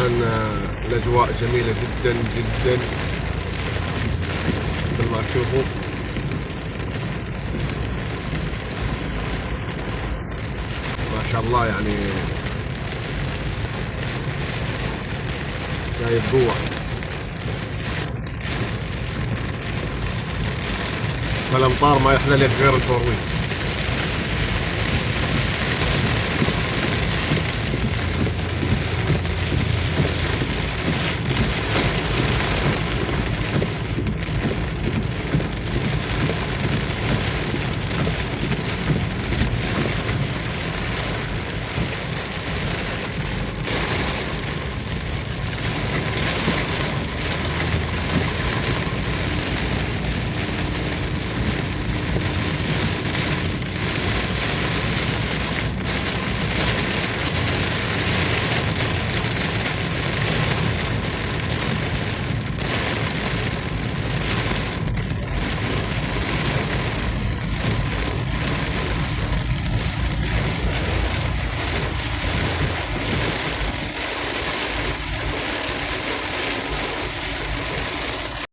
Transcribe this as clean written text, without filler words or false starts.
طبعا الأجواء جميلة جدا جدا مثل ما تشوفوا. ما شاء الله يعني جاي بقوة. فالأمطار ما يحلى لك غير الفور ويل.